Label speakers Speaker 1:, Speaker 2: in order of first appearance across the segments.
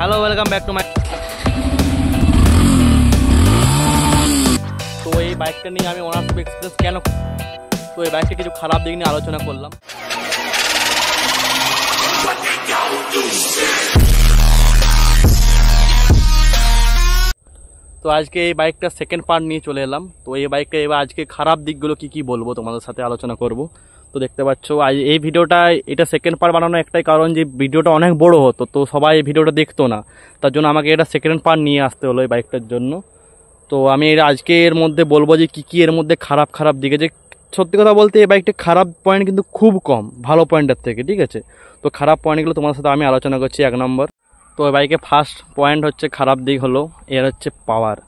Speaker 1: Hello, welcome back to my. তো এই বাইকটা নিয়ে আমি অনার্স এক্সপ্রেস কেন, তো এই বাইকটা কিছু খারাপ দিক নিয়ে আলোচনা করলাম। তো আজকে এই বাইকটা সেকেন্ড পার্ট নিয়ে চলে এলাম। তো এই বাইকটা এবার আজকে খারাপ দিকগুলো কি কি বলবো তোমাদের সাথে আলোচনা করব। তো দেখতে পাচ্ছ আজ এই ভিডিওটা, এটা সেকেন্ড পার্ট বানানো একটাই কারণ যে ভিডিওটা অনেক বড় হতো, তো সবাই এই ভিডিওটা দেখতো না, তার জন্য আমাকে এটা সেকেন্ড পার্ট নিয়ে আসতে হলো এই বাইকটার জন্য। তো আমি আজকে এর মধ্যে বলবো যে কী কী এর মধ্যে খারাপ খারাপ দিকে, যে সত্যি কথা বলতে এই বাইকটা খারাপ পয়েন্ট কিন্তু খুব কম ভালো পয়েন্টের থেকে, ঠিক আছে। তো খারাপ পয়েন্টগুলো তোমার সাথে আমি আলোচনা করছি। 1 নম্বর, তো এই বাইকে ফার্স্ট পয়েন্ট হচ্ছে খারাপ দিক হলো এর হচ্ছে পাওয়ার।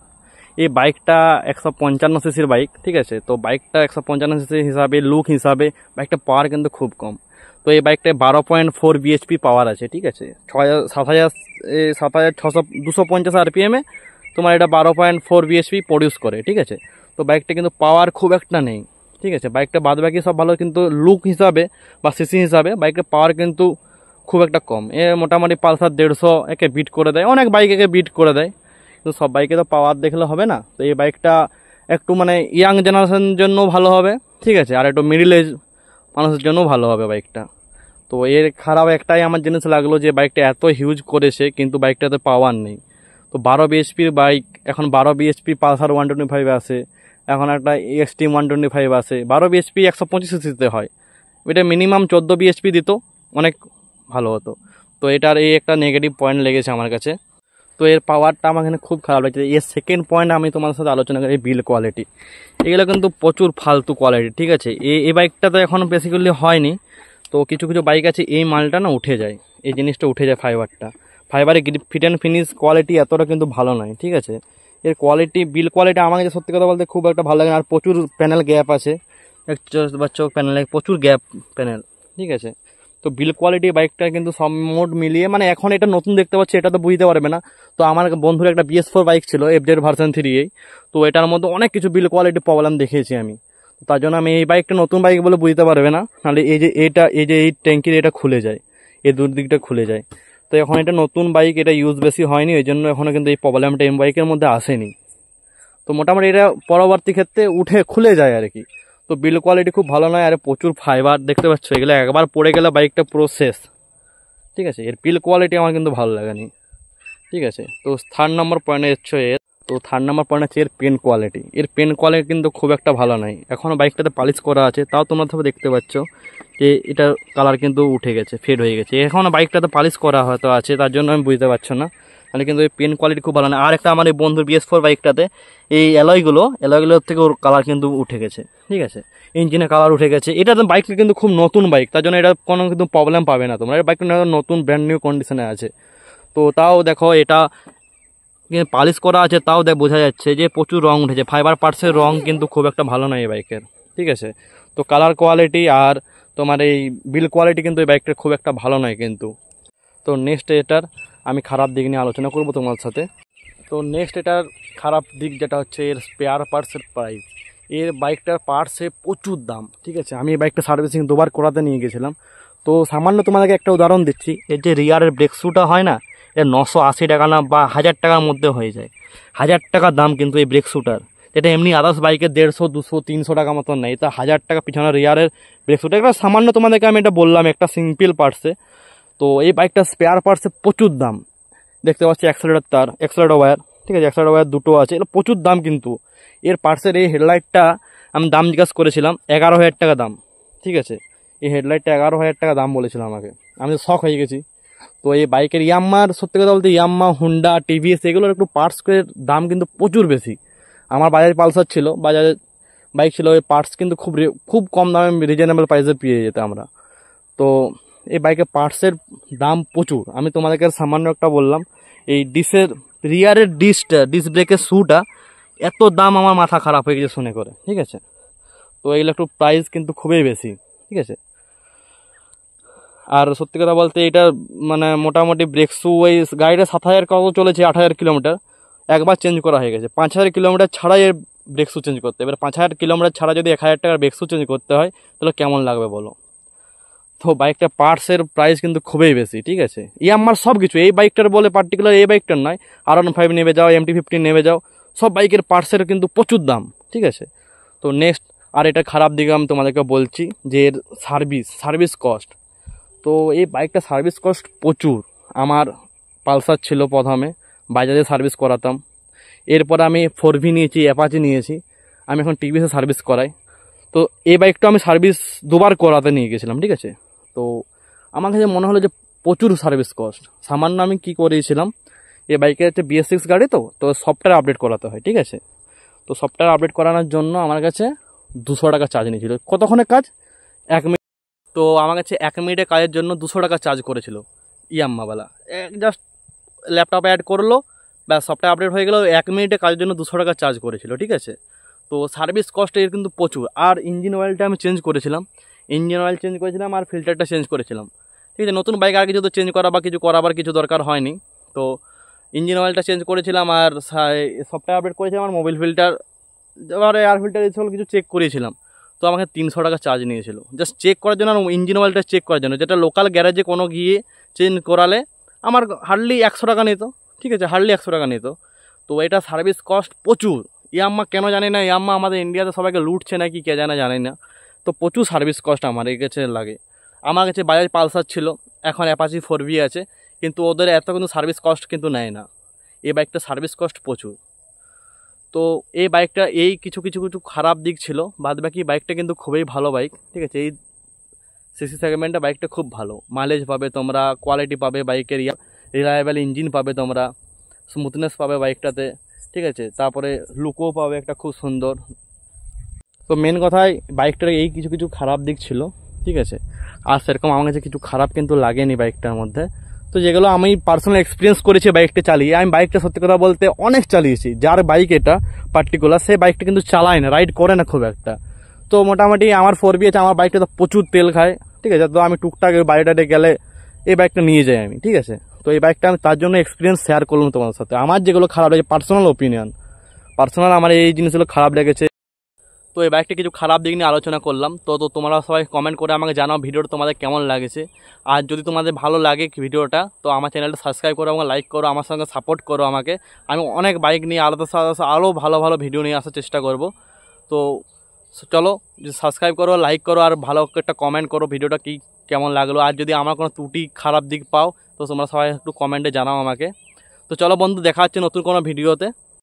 Speaker 1: এই বাইকটা 155 সিসির বাইক, ঠিক আছে। তো বাইকটা 155 সিসি হিসাবে, লুক হিসাবে বাইকটা পাওয়ার কিন্তু খুব কম। তো এই বাইকটায় 12.4 বিএইচপি পাওয়ার আছে, ঠিক আছে। 7,250 আরপিএমে তোমার এটা 12.4 বিএইচপি প্রডিউস করে, ঠিক আছে। তো বাইকটা কিন্তু পাওয়ার খুব একটা নেই, ঠিক আছে। বাইকটা বাদ বাকি সব ভালো, কিন্তু লুক হিসাবে বা সিসি হিসাবে বাইকটা পাওয়ার কিন্তু খুব একটা কম। এ মোটামুটি পালসার 150 একে বিট করে দেয়, অনেক বাইক একে বিট করে দেয়, কিন্তু সব বাইকে তো পাওয়ার দেখলে হবে না। তো এই বাইকটা একটু মানে ইয়াং জেনারেশনের জন্য ভালো হবে, ঠিক আছে, আর একটু মিডিল এজ মানুষের জন্য ভালো হবে বাইকটা। তো এর খারাপ একটাই আমার জিনিস লাগলো যে বাইকটা এত হিউজ করেছে কিন্তু বাইকটাতে পাওয়ার নেই। তো 12 বিএইচপির বাইক, এখন 12 বিএইচপি পালসার 125 আসে, এখন একটা এক্সট্রিম 125 আসে, 12 বিএইচপি 125 সিসিতে হয়। এটা মিনিমাম 14 বিএইচপি দিত, অনেক ভালো হতো। তো এটার এই একটা নেগেটিভ পয়েন্ট লেগেছে আমার কাছে। তো এর পাওয়ারটা আমার এখানে খুব খারাপ লাগছে। এর সেকেন্ড পয়েন্ট আমি তোমার সাথে আলোচনা করি বিল কোয়ালিটি। এগুলো কিন্তু প্রচুর ফালতু কোয়ালিটি, ঠিক আছে। এই বাইকটা তো এখন বেসিক্যালি হয়নি, তো কিছু কিছু বাইক আছে এই মালটা না উঠে যায়, এই জিনিসটা উঠে যায় ফাইবারের ফিট অ্যান্ড ফিনিশ কোয়ালিটি এতটা কিন্তু ভালো নয়, ঠিক আছে। এর কোয়ালিটি, বিল কোয়ালিটি আমার কাছে সত্যি কথা বলতে খুব একটা ভালো লাগে না। আর প্রচুর প্যানেল গ্যাপ আছে, বাচ্চা প্যানেলে প্রচুর গ্যাপ প্যানেল, ঠিক আছে। তো বিল কোয়ালিটি বাইকটা কিন্তু সব মোট মিলিয়ে, মানে এখন এটা নতুন দেখতে পাচ্ছি, এটা তো বুঝতে পারবে না। তো আমার বন্ধুর একটা BS4 বাইক ছিল, FZ ভার্সন 3, তো এটার মধ্যে অনেক কিছু বিল কোয়ালিটি প্রবলেম দেখেছি আমি। তার জন্য আমি এই বাইকটা নতুন বাইক বলে বুঝতে পারবে না, নাহলে এই যে এই ট্যাঙ্কির এটা খুলে যায়, এই দিকটা খুলে যায়। তো এখন এটা নতুন বাইক, এটা ইউজ বেশি হয়নি, ওই জন্য এখনো কিন্তু এই প্রবলেমটা এই বাইকের মধ্যে আসেনি। তো মোটামুটি এটা পরবর্তী ক্ষেত্রে খুলে যায় আর কি। তো বিল কোয়ালিটি খুব ভালো নয়, আর প্রচুর ফাইবার দেখতে পাচ্ছ, এগুলো একবার পড়ে গেলে বাইকটা পুরো শেষ, ঠিক আছে। এর বিল কোয়ালিটি আমার কিন্তু ভালো লাগেনি, ঠিক আছে। তো থার্ড নম্বর পয়েন্ট হচ্ছে এর পেন কোয়ালিটি। এর পেন কোয়ালিটি কিন্তু খুব একটা ভালো নয়। এখনও বাইকটাতে পালিশ করা আছে, তাও তোমরা তবে দেখতে পাচ্ছ যে এটার কালার কিন্তু উঠে গেছে, ফেড হয়ে গেছে। এখনও বাইকটাতে পালিশ করা হয়তো আছে, তার জন্য আমি বুঝতে পারছি না, তাহলে কিন্তু এই পেন কোয়ালিটি খুব ভালো না। আর একটা আমার এই বন্ধুর BS4 বাইকটাতে এই অ্যালয়গুলোর থেকে ওর কালার কিন্তু উঠে গেছে, ঠিক আছে। ইঞ্জিনের কালার উঠে গেছে। এটা তো বাইকটা কিন্তু খুব নতুন বাইক, তার জন্য এটা কোনো কিন্তু প্রবলেম পাবে না তোমরা। এই বাইকটা নতুন ব্র্যান্ড নিউ কন্ডিশনে আছে। তো তাও দেখো এটা পালিশ করা আছে, তাও বোঝা যাচ্ছে যে প্রচুর রং উঠেছে। ফাইবার পার্টসের রং কিন্তু খুব একটা ভালো নয় এই বাইকের, ঠিক আছে। তো কালার কোয়ালিটি আর তোমার এই বিল কোয়ালিটি কিন্তু এই বাইকটার খুব একটা ভালো নয় কিন্তু। তো নেক্সট এটার আমি খারাপ দিক নিয়ে আলোচনা করব তোমার সাথে। তো নেক্সট এটার খারাপ দিক যেটা হচ্ছে এর স্পেয়ার পার্টসের প্রাইস। এর বাইকটার পার্টসে প্রচুর দাম, ঠিক আছে। আমি এই বাইকটা সার্ভিসিং 2বার করাতে নিয়ে গেছিলাম। তো সামান্য তোমাদেরকে একটা উদাহরণ দিচ্ছি, এর যে রিয়ারের ব্রেক শ্যুটা হয় না, এর 980 টাকা না বা 1000 টাকার মধ্যে হয়ে যায়। 1000 টাকা দাম কিন্তু এই ব্রেক শ্যুটার, যেটা এমনি আদার্স বাইকের 150, 200, 300 টাকা মতন নেই। তা 1000 টাকা পিছনে রিয়ারের ব্রেক শ্যুটা, একটা সামান্য তোমাদেরকে আমি এটা বললাম একটা সিম্পল পার্টসে। তো এই বাইকটা স্পেয়ার পার্টসে প্রচুর দাম। দেখতে পাচ্ছি অ্যাক্সেলেরেটর ওয়্যার, ঠিক আছে, অ্যাক্সেলেরেটর ওয়্যার দুটো আছে, এটা প্রচুর দাম কিন্তু। এর পার্টসের এই হেডলাইটটা আমি দাম জিজ্ঞাসা করেছিলাম, 11,000 টাকা দাম, ঠিক আছে। এই হেডলাইটটা 11,000 টাকা দাম বলেছিল আমাকে, আমি তো শক হয়ে গেছি। তো এই বাইকের ইয়াম্মার, সত্যি কথা বলতে ইয়াম্মা, হুন্ডা, TVS এগুলোর একটু পার্টসের দাম কিন্তু প্রচুর বেশি। আমার বাজাজ পালসার ছিল, বাজাজ বাইক ছিল, ওই পার্টস কিন্তু খুব কম দামে রিজনেবল প্রাইসে পেয়ে যেতে আমরা। তো এই বাইকের পার্টসের দাম প্রচুর। আমি তোমাদেরকে সামান্য একটা বললাম, এই রিয়ারের ডিস্ক ব্রেকের শ্যুটা এত দাম, আমার মাথা খারাপ হয়ে গেছে শুনে করে, ঠিক আছে। তো এগুলো একটু প্রাইস কিন্তু খুবই বেশি, ঠিক আছে। আর সত্যি কথা বলতে এটা মানে মোটামুটি ব্রেক শ্যু, ওই গাড়িটা 7,000 কত চলেছে, 8,000 কিলোমিটার, একবার চেঞ্জ করা হয়ে গেছে। 5,000 কিলোমিটার ছাড়াই এর ব্রেক শ্যু চেঞ্জ করতে, এবার 5,000 কিলোমিটার ছাড়া যদি 1,000 টাকার ব্রেক শ্যু চেঞ্জ করতে হয় তাহলে কেমন লাগবে বলো। তো বাইকটা পার্টসের প্রাইস কিন্তু খুবই বেশি, ঠিক আছে। ইয়ামাহার সব কিছু, এই বাইকটার বলে পার্টিকুলার এই বাইকটার নয়, R15 নেমে যাও, MT-15 নেমে যাও, সব বাইকের পার্টসের কিন্তু প্রচুর দাম, ঠিক আছে। তো নেক্সট আর এটা খারাপ দিকে আমি তোমাদেরকে বলছি যে এর সার্ভিস কস্ট। তো এই বাইকটা সার্ভিস কস্ট প্রচুর। আমার পালসার ছিল প্রথমে, বাজাজে সার্ভিস করাতাম, এরপর আমি 4V নিয়েছি, অ্যাপাচি নিয়েছি, আমি এখন টিভিএসে সার্ভিস করাই। তো এই বাইকটা আমি সার্ভিস দুবার করাতে নিয়ে গেছিলাম, ঠিক আছে। তো আমার কাছে মনে হলো যে প্রচুর সার্ভিস কস্ট। সামান্য আমি কি করেছিলাম, এই বাইকে হচ্ছে BS6 গাড়ি, তো সফটওয়্যার আপডেট করাতে হয়, ঠিক আছে। তো সফটওয়্যার আপডেট করানোর জন্য আমার কাছে 200 টাকা চার্জ নিয়েছিল। কতক্ষণের কাজ? 1 মিনিট। তো আমার কাছে 1 মিনিটের কাজের জন্য 200 টাকা চার্জ করেছিল ইয়ামাহাওয়ালা। জাস্ট ল্যাপটপে অ্যাড করলো, বা সফটওয়্যার আপডেট হয়ে গেলো, 1 মিনিটের কাজের জন্য 200 টাকা চার্জ করেছিল, ঠিক আছে। তো সার্ভিস কস্ট এর কিন্তু প্রচুর। আর ইঞ্জিন অয়েলটা আমি চেঞ্জ করেছিলাম, আর ফিল্টারটা চেঞ্জ করেছিলাম, ঠিক আছে। নতুন বাইক আর কিছু তো চেঞ্জ করা বা কিছু করাবার কিছু দরকার হয়নি। তো ইঞ্জিন অয়েলটা চেঞ্জ করেছিলাম, আর সফটওয়্যার আপডেট করেছিলাম, আর মোবিল ফিল্টার, এবার এয়ার ফিল্টার এই সব কিছু চেক করেছিলাম। তো আমাকে 300 টাকা চার্জ নিয়েছিল জাস্ট চেক করার জন্য, আর ইঞ্জিন অয়েলটা চেক করার জন্য, যেটা লোকাল গ্যারেজে কোনো গিয়ে চেঞ্জ করালে আমার হার্ডলি 100 টাকা নিত, ঠিক আছে, হার্ডলি 100 টাকা নিত। তো এটা সার্ভিস কস্ট প্রচুর। ইয়ামাহা কেন জানি না, ইয়ামাহা আমাদের ইন্ডিয়াতে সবাইকে লুটছে নাকি কে জানি না। তো প্রচুর সার্ভিস কস্ট আমার এই কাছে লাগে। আমার কাছে বাজাজ পালসার ছিল, এখন অ্যাপাচি 4V আছে, কিন্তু ওদের এত কিন্তু সার্ভিস কস্ট কিন্তু নেয় না। এই বাইকটা সার্ভিস কস্ট প্রচুর। তো এই বাইকটা এই কিছু খারাপ দিক ছিল, বাদ বাকি বাইকটা কিন্তু খুবই ভালো বাইক, ঠিক আছে। এই সিসি সেগমেন্টে বাইকটা খুব ভালো, মাইলেজ পাবে তোমরা, কোয়ালিটি পাবে বাইকের, রিলায়েবল ইঞ্জিন পাবে তোমরা, স্মুথনেস পাবে বাইকটাতে, ঠিক আছে। তারপরে লুকও পাবে একটা খুব সুন্দর। তো মেন কথায় বাইকটার এই কিছু খারাপ দিক ছিল, ঠিক আছে। আর সেরকম আমার কাছে কিছু খারাপ কিন্তু লাগেনি বাইকটার মধ্যে। তো যেগুলো আমি পার্সোনাল এক্সপিরিয়েন্স করেছি বাইকটা চালিয়ে, আমি বাইকটা সত্যি কথা বলতে অনেক চালিয়েছি। যার বাইক এটা পার্টিকুলার, সেই বাইকটা কিন্তু চালায় না, রাইড করে না খুব একটা। তো মোটামুটি আমার 4V আছে, আমার বাইকটা তো প্রচুর তেল খায়, ঠিক আছে। তো আমি টুকটাক বাইরে গেলে এই বাইকটা নিয়ে যাই আমি, ঠিক আছে। তো এই বাইকটা আমি তার জন্য এক্সপিরিয়েন্স শেয়ার করলাম তোমাদের সাথে। আমার যেগুলো খারাপ লেগেছে, পার্সোনাল ওপিনিয়ন, আমার এই জিনিসগুলো খারাপ লেগেছে। তো এই বাইকটা কিছু খারাপ দিক নিয়ে আলোচনা করলাম। তো তোমরা সবাই কমেন্ট করে আমাকে জানাও ভিডিওটা তোমাদের কেমন লাগেছে। আর যদি তোমাদের ভালো লাগে ভিডিওটা, তো আমার চ্যানেলটা সাবস্ক্রাইব করো এবং লাইক করো, আমার সঙ্গে সাপোর্ট করো আমাকে। আমি অনেক বাইক নিয়ে আরও ভালো ভিডিও নিয়ে আসার চেষ্টা করব। তো চলো, সাবস্ক্রাইব করো, লাইক করো, আর ভালো একটা কমেন্ট করো ভিডিওটা কেমন লাগলো। আর যদি আমার কোনো ত্রুটি খারাপ দিক পাও, তো তোমরা সবাই একটু কমেন্টে জানাও আমাকে। তো চলো বন্ধু, দেখা হচ্ছে নতুন কোনো ভিডিওতে।